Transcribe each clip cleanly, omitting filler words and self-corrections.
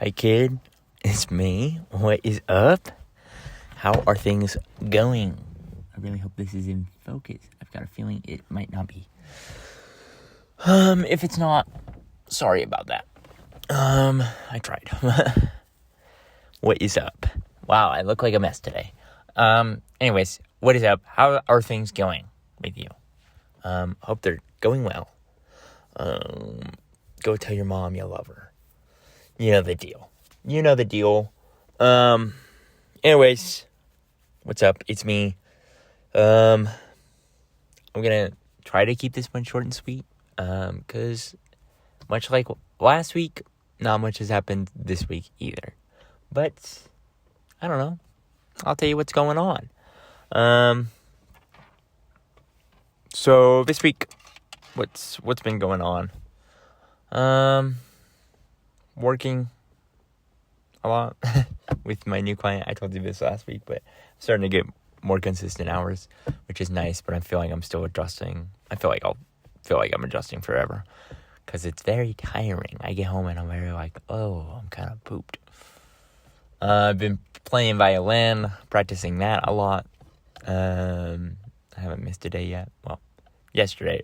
Hi kid, it's me. What is up? How are things going? I really hope this is in focus. I've got a feeling it might not be. If it's not, sorry about that. I tried. What is up? Wow, I look like a mess today. Anyways, what is up? How are things going with you? Hope they're going well. Go tell your mom you love her. You know the deal. Anyways, what's up? It's me. I'm gonna try to keep this one short and sweet. Cause much like last week, not much has happened this week either. But I don't know. I'll tell you what's going on. So this week, what's been going on? Working a lot with my new client. I told you this last week, but I'm starting to get more consistent hours, which is nice, but I feel like I'm still adjusting. I feel like I'm adjusting forever because it's very tiring. I get home and I'm very like, I'm kind of pooped. I've been playing violin, practicing that a lot. I haven't missed a day yet. Well, yesterday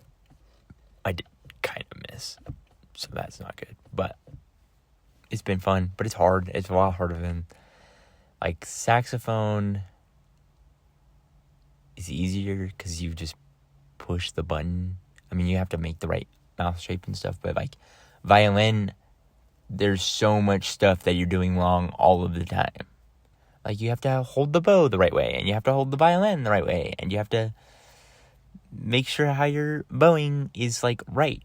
I did kind of miss, so that's not good, but it's been fun, but it's hard. It's a lot harder than, like, saxophone is easier because you just push the button. I mean, you have to make the right mouth shape and stuff, but, like, violin, there's so much stuff that you're doing wrong all of the time. Like, you have to hold the bow the right way, and you have to hold the violin the right way, and you have to make sure how your bowing is, like, right.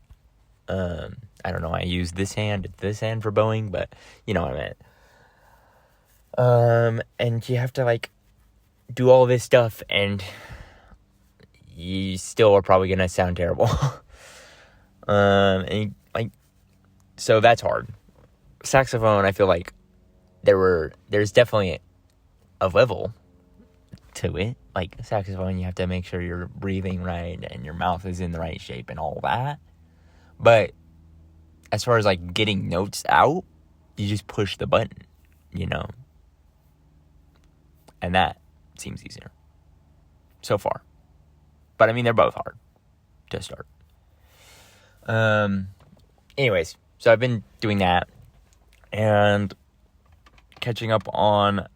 I don't know, I use this hand for bowing, but you know what I meant. And you have to, like, do all this stuff, and you still are probably gonna sound terrible. So that's hard. Saxophone, I feel like there's definitely a level to it. Like, saxophone, you have to make sure you're breathing right, and your mouth is in the right shape, and all that. But as far as, like, getting notes out, you just push the button, you know? And that seems easier. So far. But, I mean, they're both hard to start. Anyways, so I've been doing that. And catching up on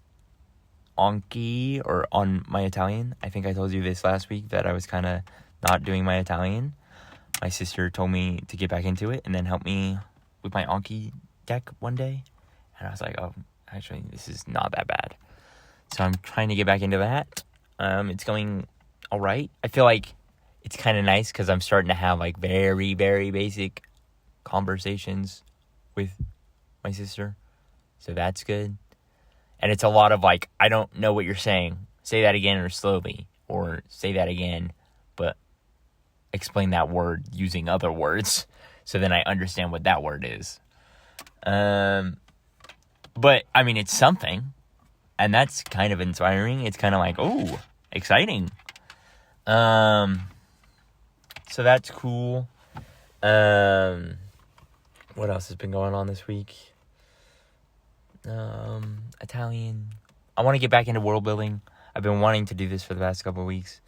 Anki, or on my Italian. I think I told you this last week, that I was kind of not doing my Italian. My sister told me to get back into it and then help me with my Anki deck one day. And I was like, actually, this is not that bad. So I'm trying to get back into that. It's going all right. I feel like it's kind of nice because I'm starting to have, like, very, very basic conversations with my sister. So that's good. And it's a lot of, like, I don't know what you're saying. Say that again, or slowly. Or say that again, but explain that word using other words, so then I understand what that word is. But, I mean, it's something, and that's kind of inspiring. It's kind of like, exciting. So that's cool. What else has been going on this week? Italian. I want to get back into world building. I've been wanting to do this for the past couple of weeks,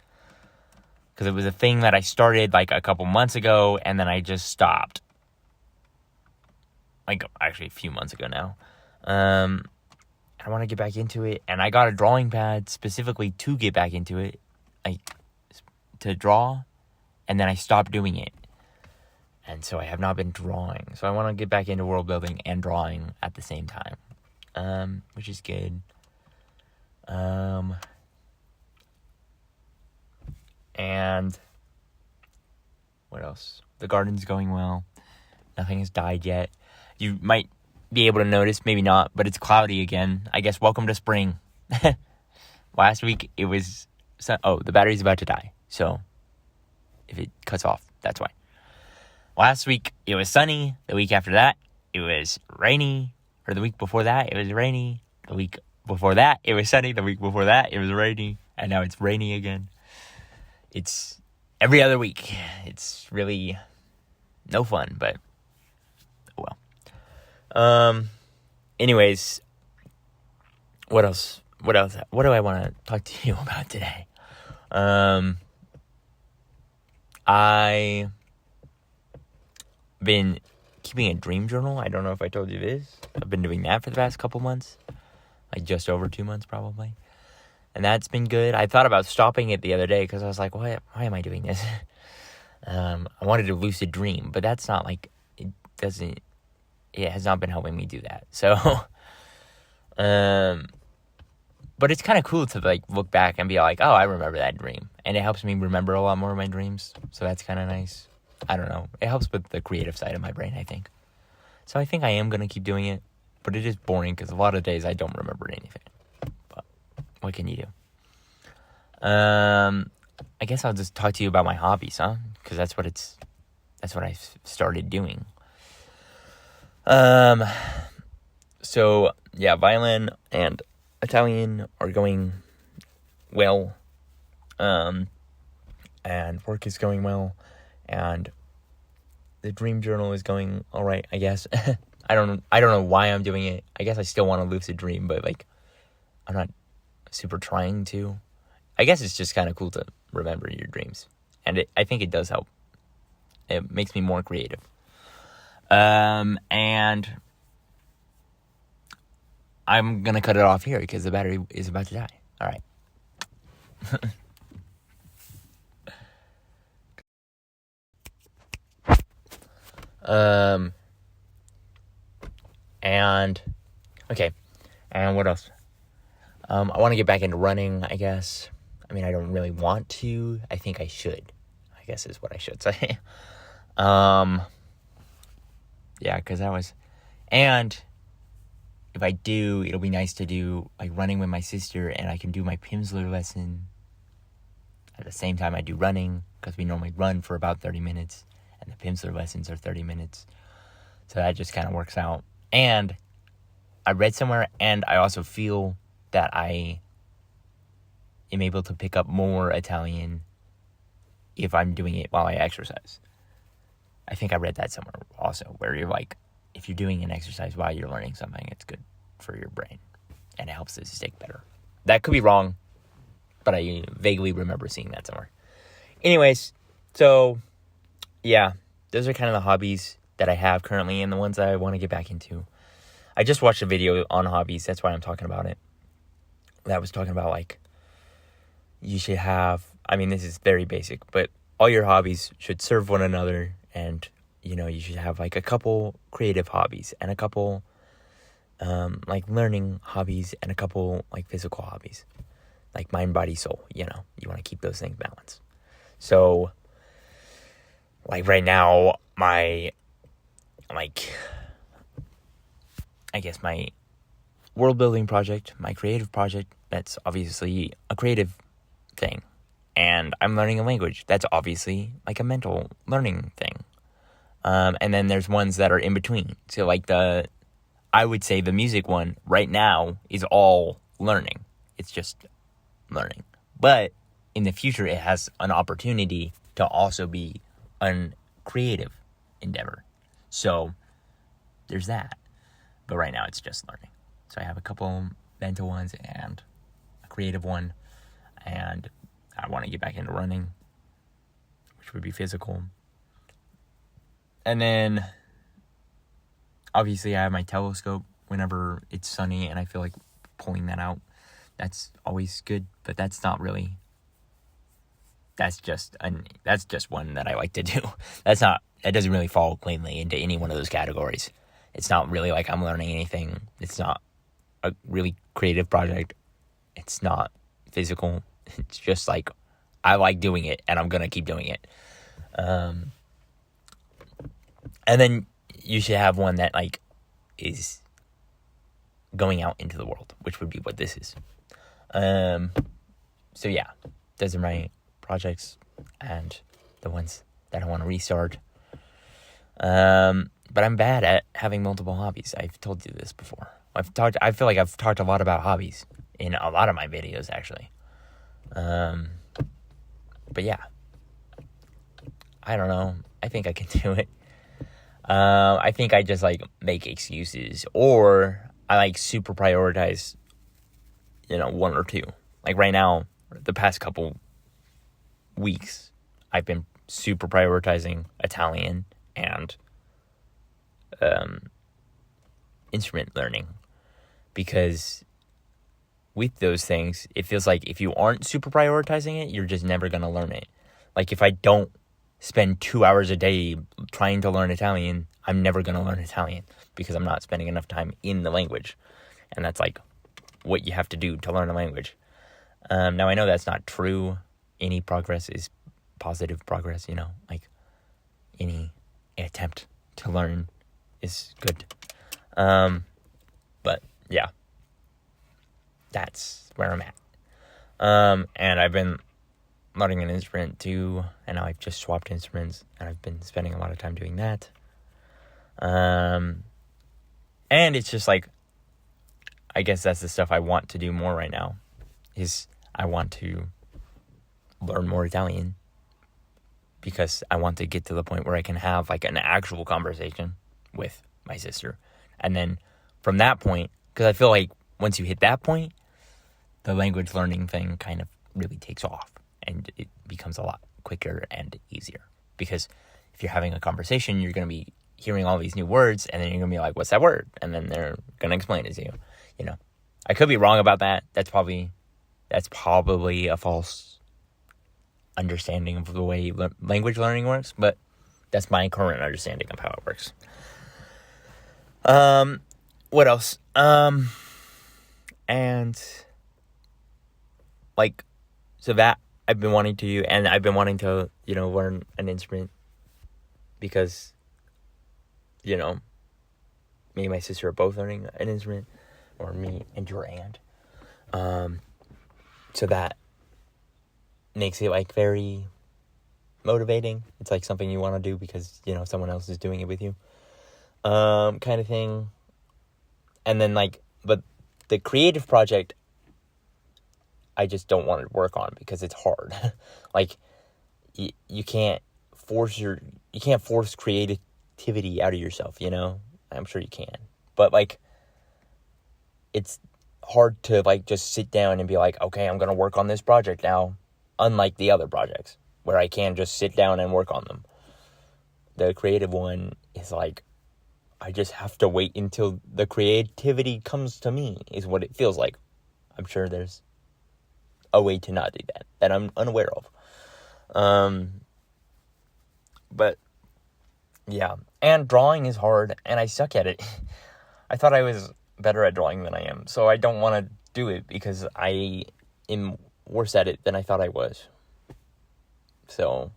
because it was a thing that I started, like, a couple months ago, and then I just stopped. Like, actually, a few months ago now. I want to get back into it, and I got a drawing pad specifically to get back into it, like, to draw, and then I stopped doing it. And so I have not been drawing. So I want to get back into world building and drawing at the same time, which is good. And what else? The garden's going well. Nothing has died yet. You might be able to notice, maybe not, but it's cloudy again. I guess welcome to spring. Last week it was the battery's about to die. So if it cuts off, that's why. Last week it was sunny. The week after that it was rainy. Or the week before that it was rainy. The week before that it was sunny. The week before that it was rainy. And now it's rainy again. It's every other week. It's really no fun, but well. anyways, what else? What do I want to talk to you about today? I been keeping a dream journal. I don't know if I told you this. I've been doing that for the past couple months. Like just over 2 months probably. And that's been good. I thought about stopping it the other day because I was like, why am I doing this? I wanted to lucid dream, but that's not like, it has not been helping me do that. So, but it's kind of cool to like look back and be like, oh, I remember that dream. And it helps me remember a lot more of my dreams. So that's kind of nice. I don't know. It helps with the creative side of my brain, I think. So I think I am going to keep doing it. But it is boring because a lot of days I don't remember anything. But what can you do? I guess I'll just talk to you about my hobbies, huh? Because that's what I started doing. So yeah, violin and Italian are going well. And work is going well, and the dream journal is going all right, I guess. I don't know why I'm doing it. I guess I still want to lucid dream, but like I'm not super trying to. I guess it's just kind of cool to remember your dreams, and I think it does help. It makes me more creative. And I'm gonna cut it off here because the battery is about to die. All right. And okay, and what else? I want to get back into running, I guess. I mean, I don't really want to. I think I should, I guess is what I should say. Yeah, because and if I do, it'll be nice to do like running with my sister, and I can do my Pimsleur lesson at the same time I do running, because we normally run for about 30 minutes, and the Pimsleur lessons are 30 minutes. So that just kind of works out. And I read somewhere, and I also feel that I am able to pick up more Italian if I'm doing it while I exercise. I think I read that somewhere also, where you're like, if you're doing an exercise while you're learning something, it's good for your brain, and it helps it stick better. That could be wrong, but I vaguely remember seeing that somewhere. Anyways, so yeah, those are kind of the hobbies that I have currently and the ones that I want to get back into. I just watched a video on hobbies. That's why I'm talking about it. That was talking about like, you should have, I mean, this is very basic, but all your hobbies should serve one another, and you should have like a couple creative hobbies and a couple like learning hobbies and a couple like physical hobbies, like mind, body, soul. You want to keep those things balanced. So like right now, my world building project, my creative project, that's obviously a creative thing. And I'm learning a language. That's obviously like a mental learning thing. And then there's ones that are in between. So like I would say the music one right now is all learning. It's just learning. But in the future, it has an opportunity to also be a creative endeavor. So there's that. But right now, it's just learning. So I have a couple mental ones and a creative one. And I want to get back into running, which would be physical. And then, obviously, I have my telescope whenever it's sunny and I feel like pulling that out. That's always good, but that's not really. That's just one that I like to do. That doesn't really fall cleanly into any one of those categories. It's not really like I'm learning anything. It's not a really creative project. It's not physical. It's just like, I like doing it, and I'm going to keep doing it. And then you should have one that, like, is going out into the world, which would be what this is. So, yeah, those are my projects and the ones that I want to restart. But I'm bad at having multiple hobbies. I've told you this before. I feel like I've talked a lot about hobbies in a lot of my videos, actually. But yeah, I don't know. I think I can do it. I think I just like make excuses, or I like super prioritize, one or two. Like right now, the past couple weeks, I've been super prioritizing Italian and instrument learning, because with those things, it feels like if you aren't super prioritizing it, you're just never going to learn it. Like if I don't spend 2 hours a day trying to learn Italian, I'm never going to learn Italian because I'm not spending enough time in the language. And that's like what you have to do to learn a language. Now I know that's not true. Any progress is positive progress, like any attempt to learn is good. But yeah, that's where I'm at. And I've been learning an instrument too, and now I've just swapped instruments, and I've been spending a lot of time doing that. And it's just like, I guess that's the stuff I want to do more right now, is I want to learn more Italian, because I want to get to the point where I can have like an actual conversation with my sister. And then from that point, because I feel like once you hit that point, the language learning thing kind of really takes off, and it becomes a lot quicker and easier. Because if you're having a conversation, you're going to be hearing all these new words, and then you're going to be like, what's that word? And then they're going to explain it to you. I could be wrong about that. That's probably a false understanding of the way language learning works, but that's my current understanding of how it works. What else? And like, so that I've been wanting to, and I've been wanting to, learn an instrument, because, me and my sister are both learning an instrument, or me and your aunt. So that makes it like very motivating. It's like something you want to do because, someone else is doing it with you. Kind of thing. And then but the creative project, I just don't want to work on because it's hard. Like you can't force creativity out of yourself, I'm sure you can. But it's hard to just sit down and be like, okay, I'm going to work on this project now. Unlike the other projects where I can just sit down and work on them. The creative one is I just have to wait until the creativity comes to me, is what it feels like. I'm sure there's a way to not do that I'm unaware of. But yeah, and drawing is hard, and I suck at it. I thought I was better at drawing than I am, so I don't want to do it because I am worse at it than I thought I was. So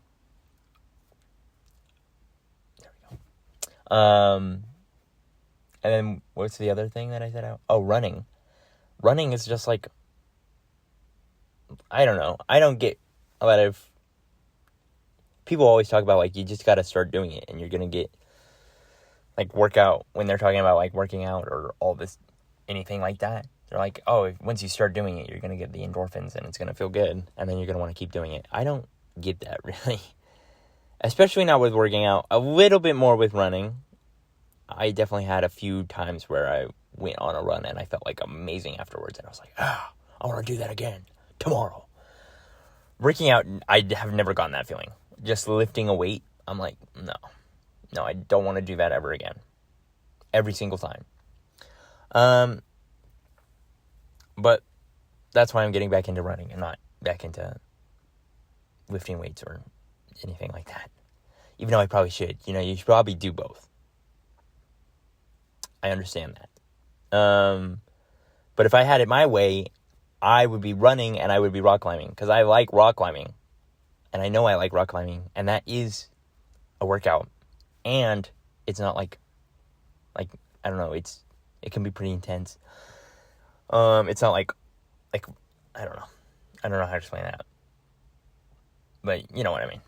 there we go. And then what's the other thing that I said out? Oh, running. Running is just I don't know. I don't get a lot of people always talk about you just got to start doing it and you're going to get workout, when they're talking about working out or all this, anything like that. They're like, oh, once you start doing it, you're going to get the endorphins and it's going to feel good. And then you're going to want to keep doing it. I don't get that really. Especially not with working out. A little bit more with running. I definitely had a few times where I went on a run and I felt amazing afterwards. And I was like, I want to do that again tomorrow. Working out, I have never gotten that feeling. Just lifting a weight, I'm like, no, I don't want to do that ever again. Every single time. But that's why I'm getting back into running and not back into lifting weights or anything like that. Even though I probably should. You should probably do both. I understand that. But if I had it my way, I would be running and I would be rock climbing. Because I like rock climbing. And I know I like rock climbing. And that is a workout. And it's not I don't know, it can be pretty intense. It's not I don't know. I don't know how to explain that. But you know what I mean.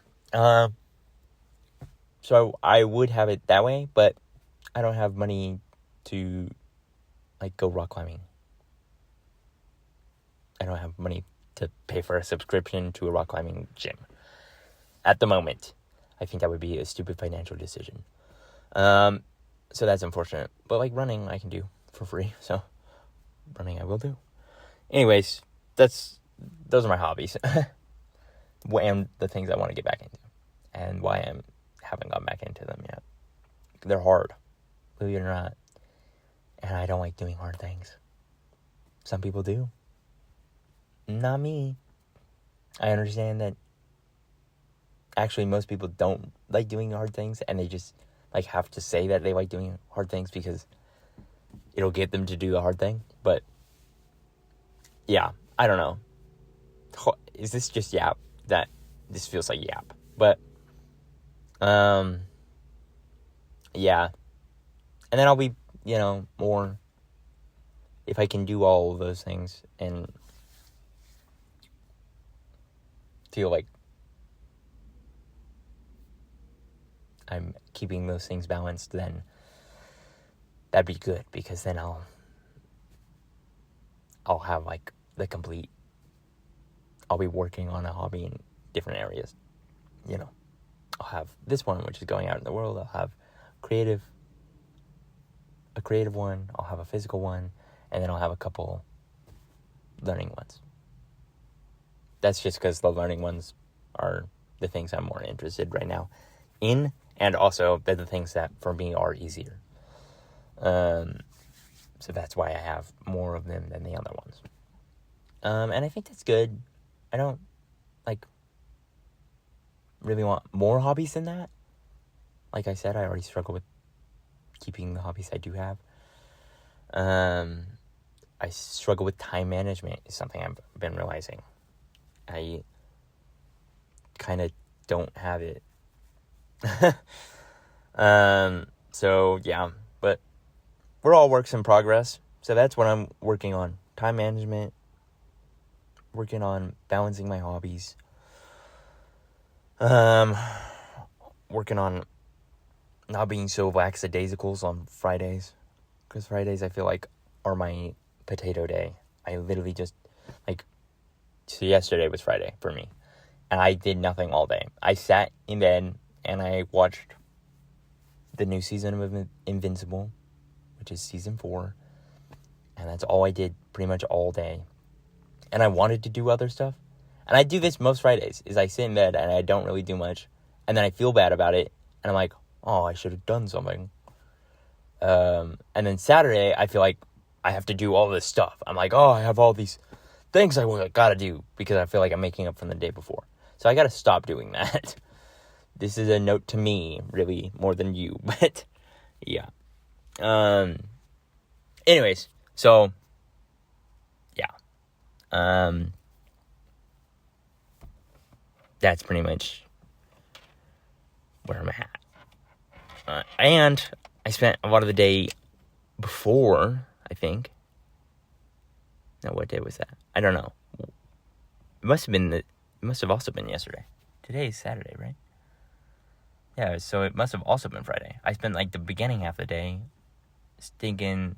So I would have it that way, but I don't have money to go rock climbing. I don't have money to pay for a subscription to a rock climbing gym. At the moment. I think that would be a stupid financial decision. So that's unfortunate. But running I can do. for free, so running I will do. Anyways, those are my hobbies. And the things I want to get back into. And why I haven't gone back into them yet. They're hard, believe it or not. And I don't like doing hard things. Some people do. Not me. I understand that actually most people don't like doing hard things, and they just like have to say that they like doing hard things because it'll get them to do the hard thing. But yeah, I don't know. Is this just yap? That this feels like yap. But yeah. And then I'll be, more, if I can do all of those things and feel like I'm keeping those things balanced, then that'd be good, because then I'll have like I'll be working on a hobby in different areas. I'll have this one, which is going out in the world. I'll have a creative one. I'll have a physical one, and then I'll have a couple learning ones. That's just because the learning ones are the things I'm more interested right now in, and also they're the things that for me are easier. So that's why I have more of them than the other ones. And I think that's good. I don't really want more hobbies than that. Like I said, I already struggle with keeping the hobbies I do have. I struggle with time management is something I've been realizing. I kind of don't have it. So yeah, but we're all works in progress. So that's what I'm working on. Time management, working on balancing my hobbies. Working on not being so lackadaisical on Fridays. Because Fridays I feel like are my potato day. I literally just, so yesterday was Friday for me. And I did nothing all day. I sat in bed and I watched the new season of Invincible, which is season 4. And that's all I did pretty much all day. And I wanted to do other stuff. And I do this most Fridays, is I sit in bed and I don't really do much. And then I feel bad about it. And I'm like, oh, I should have done something. And then Saturday, I feel like I have to do all this stuff. I'm like, oh, I have all these things I gotta do, because I feel like I'm making up from the day before. So I gotta stop doing that. This is a note to me, really, more than you. But, yeah. Anyways, so, yeah. That's pretty much where I'm at. And I spent a lot of the day before, I think. No, what day was that? I don't know. It must have also been yesterday. Today is Saturday, right? Yeah, so it must have also been Friday. I spent the beginning half of the day thinking.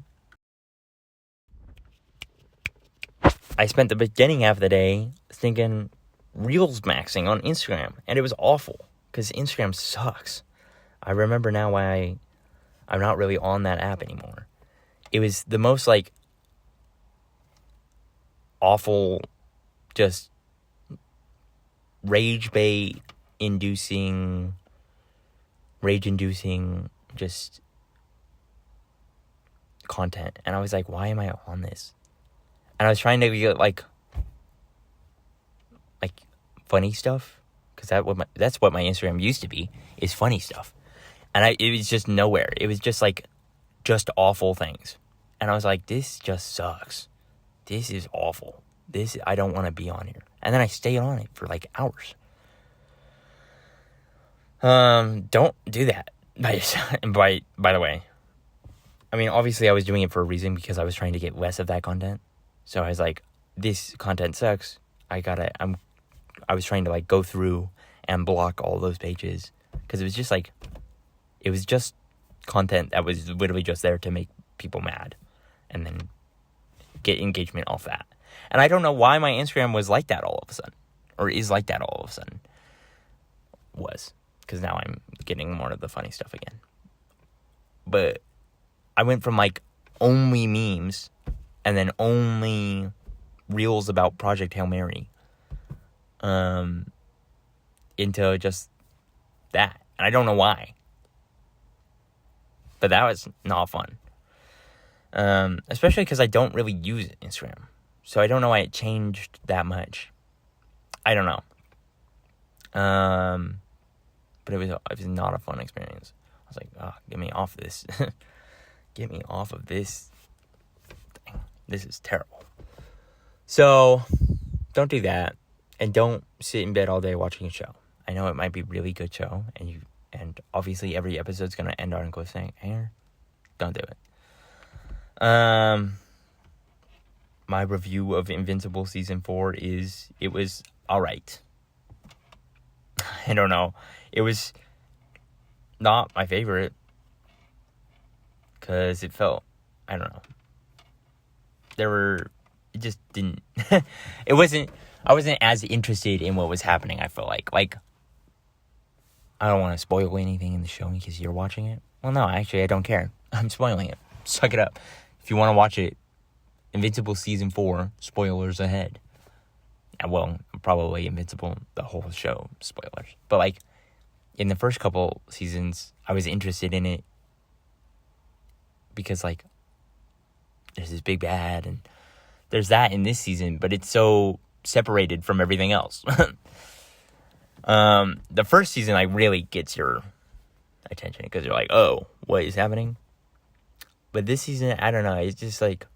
Reels maxing on Instagram, and it was awful because Instagram sucks. I remember now why I'm not really on that app anymore. It was the most awful, just rage-inducing, just content. And I was like, why am I on this? And I was trying to get funny stuff, because that's what my Instagram used to be, is funny stuff. And it was just nowhere. It was just just awful things. And I was like, this just sucks. This is awful. I don't want to be on here. And then I stayed on it for hours. Don't do that. By the way, I mean, obviously I was doing it for a reason, because I was trying to get less of that content. So I was like, this content sucks. I was trying to go through and block all those pages, because it was just content that was literally just there to make people mad and then get engagement off that. And I don't know why my Instagram was like that all of a sudden, or is like that all of a sudden. Because now I'm getting more of the funny stuff again. But I went from only memes and then only reels about Project Hail Mary into just that. And I don't know why. But that was not fun. Especially because I don't really use Instagram. So I don't know why it changed that much. I don't know. But it was not a fun experience. I was like, get me off this. Get me off of this thing. This is terrible. So, don't do that. And don't sit in bed all day watching a show. I know it might be a really good show. And obviously every episode's going to end on a cliffhanger. Don't do it. My review of Invincible Season 4 is, it was alright. I don't know. It was not my favorite. Because it felt, I don't know. It just didn't, I wasn't as interested in what was happening, I feel like. Like, I don't want to spoil anything in the show because you're watching it. Well, no, actually, I don't care. I'm spoiling it. Suck it up. If you want to watch it, Invincible Season 4, spoilers ahead. Well, probably Invincible, the whole show, spoilers. But, like, in the first couple seasons, I was interested in it because, like, there's this big bad, and there's that in this season, but it's so separated from everything else. The first season, like, really gets your attention because you're like, oh, what is happening? But this season, I don't know, it's just like,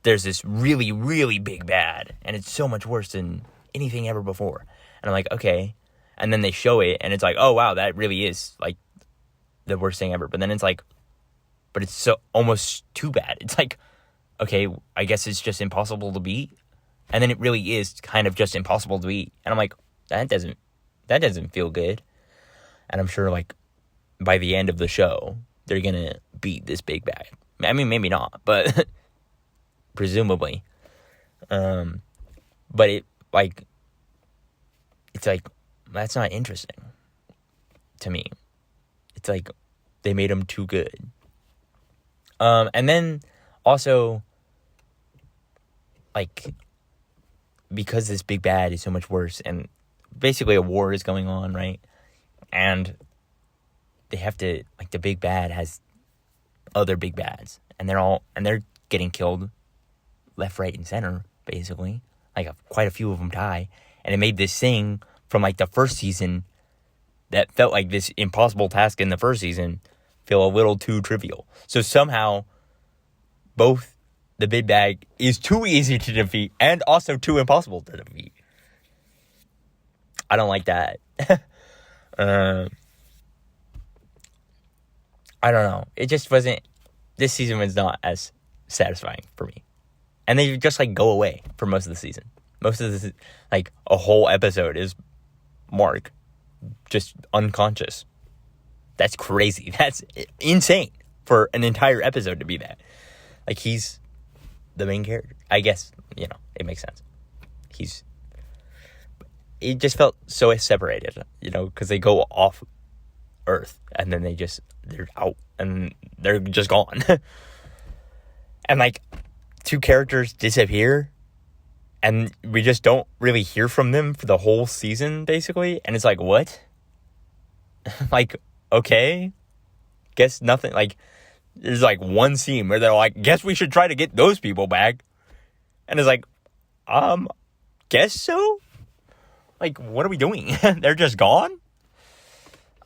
there's this really, really big bad, and it's so much worse than anything ever before. And I'm like, okay. And then they show it, and it's like, oh, wow, that really is, like, the worst thing ever. But then it's like, but it's so almost too bad. It's like, okay, I guess it's just impossible to beat. And then it really is kind of just impossible to beat. And I'm like, that doesn't feel good. And I'm sure, like, by the end of the show, they're going to beat this big bad. I mean, maybe not, but presumably. But it's like, that's not interesting to me. It's like, they made him too good. And then also, like, because this big bad is so much worse, and basically a war is going on, right? And they have to, like, the big bad has other big bads, and they're getting killed left, right, and center, basically. Like, quite a few of them die, and it made this thing from, like, the first season that felt like this impossible task in the first season feel a little too trivial. So somehow, both the big bad is too easy to defeat and also too impossible to defeat. I don't like that. I don't know. It just wasn't, this season was not as satisfying for me. And they just, like, go away for most of the season. Most of the, like, a whole episode is Mark just unconscious. That's crazy. That's insane for an entire episode to be that. Like, he's the main character. I guess, you know, it makes sense. It just felt so separated, you know, because they go off Earth and then they're out and they're just gone. And, like, two characters disappear and we just don't really hear from them for the whole season, basically. And it's like, what? Like, okay. Guess nothing. Like, there's, like, one scene where they're like, guess we should try to get those people back. And it's like, guess so? Like, what are we doing? They're just gone?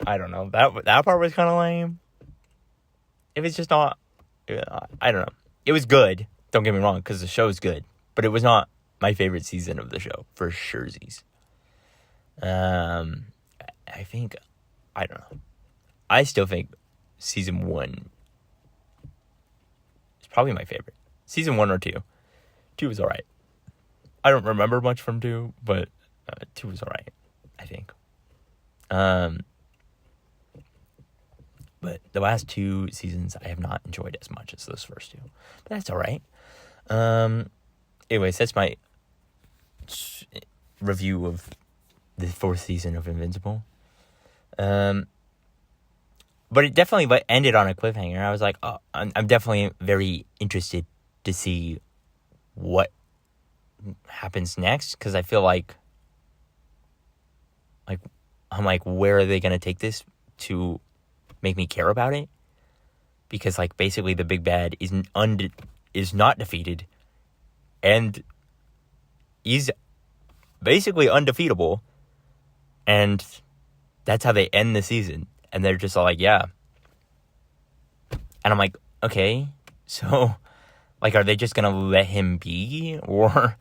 I don't know. That part was kind of lame. It was just not, I don't know. It was good. Don't get me wrong, because the show's good. But it was not my favorite season of the show, for surezies. I think, I don't know. I still think season 1 is probably my favorite. Season 1 or 2. 2 was alright. I don't remember much from 2, but 2 was alright, I think. But the last 2 seasons I have not enjoyed as much as those first 2. But that's alright. Anyways, that's my review of the 4th season of Invincible. but it definitely ended on a cliffhanger. I was like, oh, I'm definitely very interested to see what happens next, because I feel like I'm like, where are they going to take this to make me care about it? Because, like, basically the big bad is not defeated, and he's basically undefeatable, and that's how they end the season. And they're just all like, yeah. And I'm like, okay, so, like, are they just going to let him be? Or,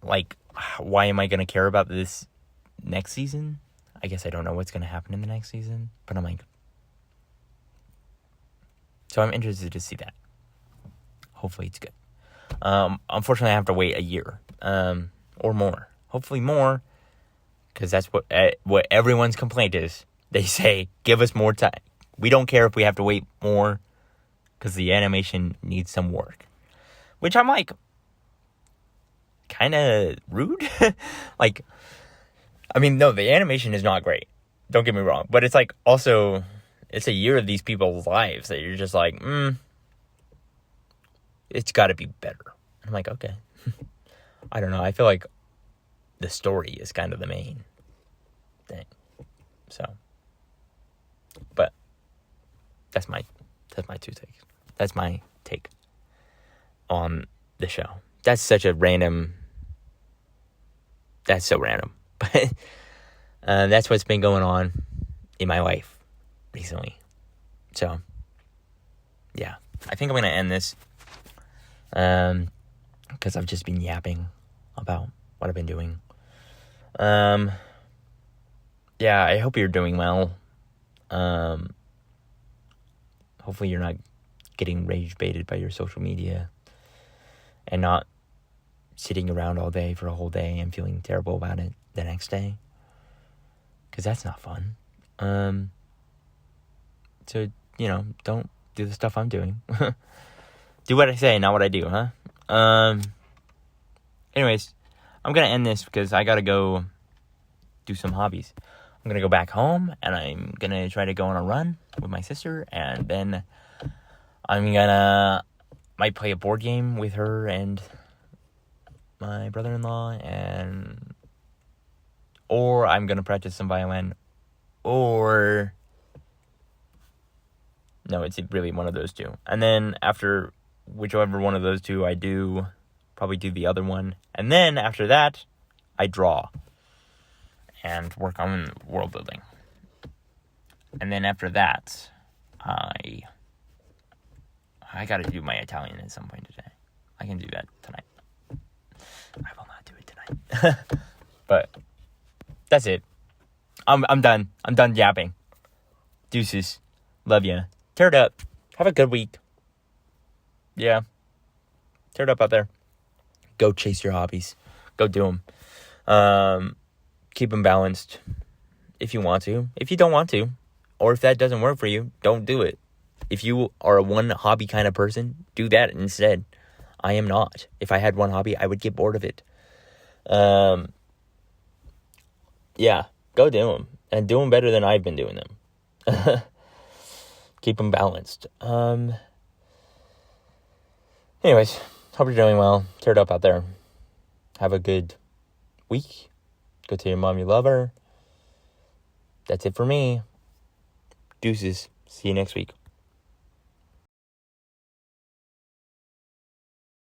like, why am I going to care about this next season? I guess I don't know what's going to happen in the next season, but I'm like, so I'm interested to see that. Hopefully it's good. Unfortunately, I have to wait a year, or more. Hopefully more, because that's what everyone's complaint is. They say, give us more time. We don't care if we have to wait more, because the animation needs some work. Which I'm like, kind of rude. Like, I mean, no, the animation is not great. Don't get me wrong. But it's like, also, it's a year of these people's lives that you're just like, it's got to be better. I'm like, okay. I don't know. I feel like the story is kind of the main thing. So, but that's my two takes. That's my take on the show. That's so random. But that's what's been going on in my life recently. So, yeah. I think I'm going to end this. Because I've just been yapping about what I've been doing. Yeah, I hope you're doing well. Hopefully you're not getting rage baited by your social media and not sitting around all day for a whole day and feeling terrible about it the next day, because that's not fun. So, don't do the stuff I'm doing. Do what I say, not what I do, huh? Anyways, I'm gonna end this because I gotta go do some hobbies. I'm gonna go back home, and I'm gonna try to go on a run with my sister, and then I'm gonna might play a board game with her and my brother-in-law, or I'm gonna practice some violin, or no, it's really one of those two. And then after whichever one of those two I do, probably do the other one. And then after that, I draw and work on world building. And then after that, I gotta do my Italian at some point today. I can do that tonight. I will not do it tonight. But that's it. I'm done. I'm done yapping. Deuces. Love ya. Tear it up. Have a good week. Yeah. Tear it up out there. Go chase your hobbies. Go do them. Keep them balanced if you want to. If you don't want to, or if that doesn't work for you, don't do it. If you are a one hobby kind of person, do that instead. I am not. If I had one hobby, I would get bored of it. Yeah, go do them. And do them better than I've been doing them. Keep them balanced. Anyways, hope you're doing well. Tear it up out there. Have a good week. Go tell your mom you love her. That's it for me. Deuces. See you next week.